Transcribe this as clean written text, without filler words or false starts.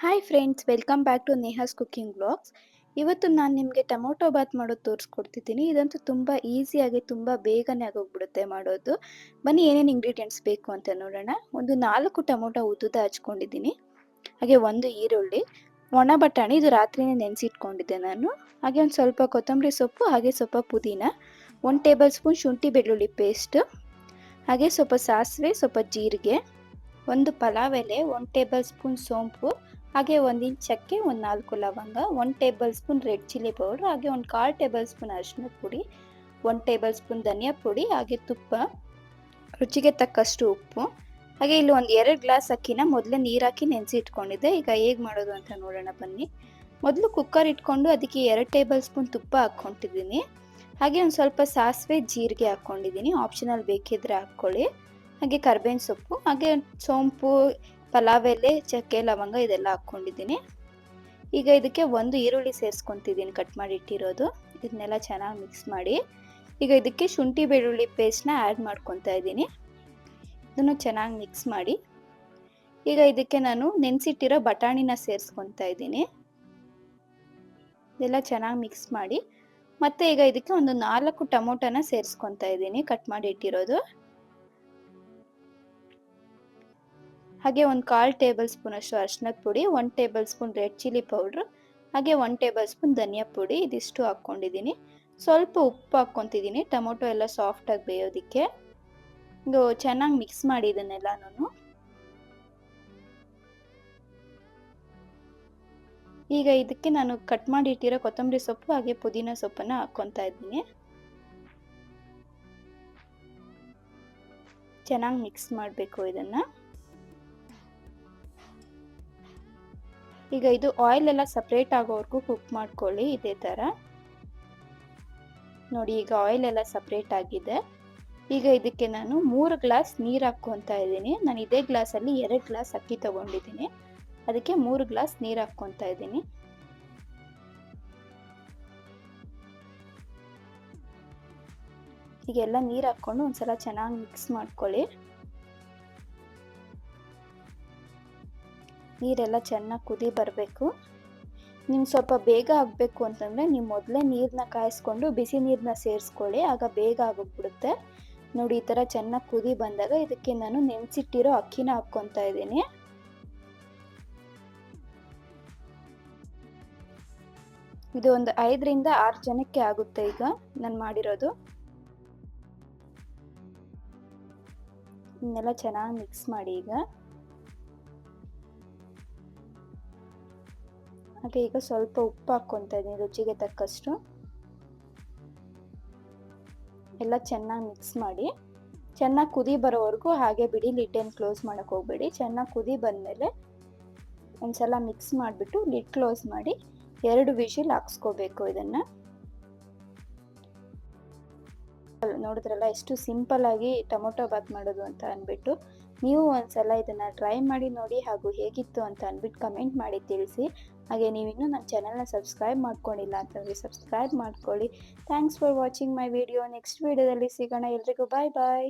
Hi friends, welcome back to Neha's cooking blogs. ಇವತ್ತು ನಾನು ನಿಮಗೆ ಟೊಮೊಟೊ ಬಾತ್ ಮಾಡೋದು ತೋರಿಸ್ಕೊಡ್ತಿದ್ದೀನಿ. ಇದಂತೂ ತುಂಬ ಈಸಿಯಾಗಿ ತುಂಬ ಬೇಗನೆ ಆಗೋಗ್ಬಿಡುತ್ತೆ ಮಾಡೋದು. ಬನ್ನಿ ಏನೇನು ಇಂಗ್ರೀಡಿಯೆಂಟ್ಸ್ ಬೇಕು ಅಂತ ನೋಡೋಣ. ಒಂದು 4 ಟೊಮೊಟೊ ಉದ್ದುದ ಹಚ್ಕೊಂಡಿದ್ದೀನಿ. ಹಾಗೆ ಒಂದು ಈರುಳ್ಳಿ, ಒಣ ಬಟಾಣಿ, ಇದು ರಾತ್ರಿನೇ ನೆನೆಸಿಟ್ಕೊಂಡಿದ್ದೆ ನಾನು. ಹಾಗೆ ಒಂದು ಸ್ವಲ್ಪ ಕೊತ್ತಂಬರಿ ಸೊಪ್ಪು, ಹಾಗೆ ಸ್ವಲ್ಪ ಪುದೀನ, 1 ಟೇಬಲ್ ಸ್ಪೂನ್ ಶುಂಠಿ ಬೆಳ್ಳುಳ್ಳಿ ಪೇಸ್ಟ್, ಹಾಗೆ ಸ್ವಲ್ಪ ಸಾಸಿವೆ, ಸ್ವಲ್ಪ ಜೀರಿಗೆ, ಒಂದು ಪಲಾವ್ ಎಲೆ, 1 ಟೇಬಲ್ ಸ್ಪೂನ್ ಸೋಂಪು, ಹಾಗೆ 1 ಇಂಚ್ ಚಕ್ಕೆ, ಒಂದು 4 ಲವಂಗ, 1 table spoon red chilli powder, ಹಾಗೆ ಒಂದು 1/4 ಟೇಬಲ್ ಸ್ಪೂನ್ ಅರಿಶಿಣದ ಪುಡಿ, 1 ಟೇಬಲ್ ಸ್ಪೂನ್ ಧನಿಯಾ ಪುಡಿ, ಹಾಗೆ ತುಪ್ಪ, ರುಚಿಗೆ ತಕ್ಕಷ್ಟು ಉಪ್ಪು. ಹಾಗೆ ಇಲ್ಲಿ ಒಂದು 2 ಗ್ಲಾಸ್ ಅಕ್ಕಿನ ಮೊದಲೇ ನೀರು ಹಾಕಿ ನೆನೆಸಿ ಇಟ್ಕೊಂಡಿದ್ದೆ. ಈಗ ಹೇಗೆ ಮಾಡೋದು ಅಂತ ನೋಡೋಣ ಬನ್ನಿ. ಮೊದಲು ಕುಕ್ಕರ್ ಇಟ್ಕೊಂಡು ಅದಕ್ಕೆ 2 ಟೇಬಲ್ ಸ್ಪೂನ್ ತುಪ್ಪ ಹಾಕ್ಕೊಂಡಿದ್ದೀನಿ. ಹಾಗೆ ಒಂದು ಸ್ವಲ್ಪ ಸಾಸಿವೆ ಜೀರಿಗೆ ಹಾಕ್ಕೊಂಡಿದ್ದೀನಿ, ಆಪ್ಷನಲ್ ಬೇಕಿದ್ರೆ ಹಾಕ್ಕೊಳ್ಳಿ. ಹಾಗೆ ಕರ್ಬೇವಿನ ಸೊಪ್ಪು, ಹಾಗೆ ಸೋಂಪು, ಪಲಾವ್ ಎಲೆ, ಚಕ್ಕೆ, ಲವಂಗ ಇದೆಲ್ಲ ಹಾಕ್ಕೊಂಡಿದ್ದೀನಿ. ಈಗ ಇದಕ್ಕೆ ಒಂದು ಈರುಳ್ಳಿ ಸೇರಿಸ್ಕೊತಿದ್ದೀನಿ, ಕಟ್ ಮಾಡಿ ಇಟ್ಟಿರೋದು. ಇದನ್ನೆಲ್ಲ ಚೆನ್ನಾಗಿ ಮಿಕ್ಸ್ ಮಾಡಿ ಈಗ ಇದಕ್ಕೆ ಶುಂಠಿ ಬೆಳ್ಳುಳ್ಳಿ ಪೇಸ್ಟ್ನ ಆ್ಯಡ್ ಮಾಡ್ಕೊತಾ ಇದ್ದೀನಿ. ಇದನ್ನು ಚೆನ್ನಾಗಿ ಮಿಕ್ಸ್ ಮಾಡಿ ಈಗ ಇದಕ್ಕೆ ನಾನು ನೆನೆಸಿಟ್ಟಿರೋ ಬಟಾಣಿನ ಸೇರಿಸ್ಕೊತಾ ಇದ್ದೀನಿ. ಇದೆಲ್ಲ ಚೆನ್ನಾಗಿ ಮಿಕ್ಸ್ ಮಾಡಿ ಮತ್ತೆ ಈಗ ಇದಕ್ಕೆ ಒಂದು 4 ಟೊಮೊಟೊನ ಸೇರಿಸ್ಕೊತಾ ಇದ್ದೀನಿ, ಕಟ್ ಮಾಡಿ ಇಟ್ಟಿರೋದು. ಹಾಗೆ ಒಂದು 1/4 ಟೇಬಲ್ ಸ್ಪೂನ್ ಅಷ್ಟು ಅರಿಶಿಣದ ಪುಡಿ, 1 table spoon red chilli powder, ಹಾಗೆ 1 ಟೇಬಲ್ ಸ್ಪೂನ್ ಧನಿಯಾ ಪುಡಿ, ಇದಿಷ್ಟು ಹಾಕ್ಕೊಂಡಿದ್ದೀನಿ. ಸ್ವಲ್ಪ ಉಪ್ಪು ಹಾಕ್ಕೊತಿದ್ದೀನಿ, ಟೊಮೊಟೊ ಎಲ್ಲ ಸಾಫ್ಟಾಗಿ ಬೇಯೋದಕ್ಕೆ. ಇದು ಚೆನ್ನಾಗಿ ಮಿಕ್ಸ್ ಮಾಡಿ ಇದನ್ನೆಲ್ಲನೂ. ಈಗ ಇದಕ್ಕೆ ನಾನು ಕಟ್ ಮಾಡಿ ಇಟ್ಟಿರೋ ಕೊತ್ತಂಬರಿ ಸೊಪ್ಪು ಹಾಗೆ ಪುದೀನ ಸೊಪ್ಪನ್ನು ಹಾಕ್ಕೊತಾ ಇದ್ದೀನಿ. ಚೆನ್ನಾಗಿ ಮಿಕ್ಸ್ ಮಾಡಬೇಕು ಇದನ್ನು. ಈಗ ಇದು ಆಯಿಲ್ ಎಲ್ಲ ಸಪ್ರೇಟ್ ಆಗೋವರೆಗೂ ಕುಕ್ ಮಾಡ್ಕೊಳ್ಳಿ ಇದೇ ಥರ. ನೋಡಿ, ಈಗ ಆಯಿಲ್ ಎಲ್ಲ ಸಪ್ರೇಟ್ ಆಗಿದೆ. ಈಗ ಇದಕ್ಕೆ ನಾನು 3 ಗ್ಲಾಸ್ ನೀರು ಹಾಕ್ಕೊತಾ ಇದ್ದೀನಿ. ನಾನು ಇದೇ ಗ್ಲಾಸಲ್ಲಿ 2 ಗ್ಲಾಸ್ ಅಕ್ಕಿ ತಗೊಂಡಿದ್ದೀನಿ, ಅದಕ್ಕೆ 3 ಗ್ಲಾಸ್ ನೀರು ಹಾಕ್ಕೊತಾ ಇದ್ದೀನಿ. ಈಗೆಲ್ಲ ನೀರು ಹಾಕ್ಕೊಂಡು ಒಂದ್ಸಲ ಚೆನ್ನಾಗಿ ಮಿಕ್ಸ್ ಮಾಡ್ಕೊಳ್ಳಿ. ನೀರೆಲ್ಲ ಚೆನ್ನಾಗಿ ಕುದಿ ಬರಬೇಕು. ನಿಮ್ಗೆ ಸ್ವಲ್ಪ ಬೇಗ ಆಗಬೇಕು ಅಂತಂದರೆ ನೀವು ಮೊದಲೇ ನೀರನ್ನ ಕಾಯಿಸ್ಕೊಂಡು ಬಿಸಿ ನೀರನ್ನ ಸೇರಿಸ್ಕೊಳ್ಳಿ, ಆಗ ಬೇಗ ಆಗೋಗ್ಬಿಡುತ್ತೆ. ನೋಡಿ, ಈ ಥರ ಚೆನ್ನಾಗಿ ಕುದಿ ಬಂದಾಗ ಇದಕ್ಕೆ ನಾನು ನೆನೆಸಿಟ್ಟಿರೋ ಅಕ್ಕಿನ ಹಾಕ್ಕೊತಾ ಇದ್ದೀನಿ. ಇದು ಒಂದು 5 ರಿಂದ 6 ಜನಕ್ಕೆ ಆಗುತ್ತೆ ಈಗ ನಾನು ಮಾಡಿರೋದು. ಇದನ್ನೆಲ್ಲ ಚೆನ್ನಾಗಿ ಮಿಕ್ಸ್ ಮಾಡಿ ಈಗ. ಹಾಗೆ ಈಗ ಸ್ವಲ್ಪ ಉಪ್ಪು ಹಾಕ್ಕೊತಾ ಇದ್ದೀನಿ, ರುಚಿಗೆ ತಕ್ಕಷ್ಟು. ಎಲ್ಲ ಚೆನ್ನಾಗಿ ಮಿಕ್ಸ್ ಮಾಡಿ ಚೆನ್ನಾಗಿ ಕುದಿ ಬರೋವರೆಗೂ ಹಾಗೆ ಬಿಡಿ, ಲಿಡ್ಡನ್ನು ಕ್ಲೋಸ್ ಮಾಡೋಕ್ಕೆ ಹೋಗಬೇಡಿ. ಚೆನ್ನಾಗಿ ಕುದಿ ಬಂದಮೇಲೆ ಒಂದ್ಸಲ ಮಿಕ್ಸ್ ಮಾಡಿಬಿಟ್ಟು ಲಿಡ್ ಕ್ಲೋಸ್ ಮಾಡಿ 2 ವಿಷಿಲ್ ಹಾಕ್ಸ್ಕೋಬೇಕು ಇದನ್ನು. ನೋಡಿದ್ರಲ್ಲ ಎಷ್ಟು ಸಿಂಪಲ್ ಆಗಿ ಟೊಮೊಟೊ ಬಾತ್ ಮಾಡೋದು ಅಂತ ಅಂದ್ಬಿಟ್ಟು. ನೀವು ಒಂದ್ಸಲ ಇದನ್ನು ಟ್ರೈ ಮಾಡಿ ನೋಡಿ, ಹಾಗೂ ಹೇಗಿತ್ತು ಅಂತ ಅಂದ್ಬಿಟ್ಟು ಕಮೆಂಟ್ ಮಾಡಿ ತಿಳಿಸಿ. ಹಾಗೆ ನೀವಿನ್ನೂ ನನ್ನ ಚಾನಲ್ನ ಸಬ್ಸ್ಕ್ರೈಬ್ ಮಾಡ್ಕೊಂಡಿಲ್ಲ ಅಂತಂದರೆ ಸಬ್ಸ್ಕ್ರೈಬ್ ಮಾಡ್ಕೊಳ್ಳಿ. Thanks for watching my video. Next ವಿಡಿಯೋದಲ್ಲಿ ಸಿಗೋಣ. ಎಲ್ರಿಗೂ ಬಾಯ್ ಬಾಯ್.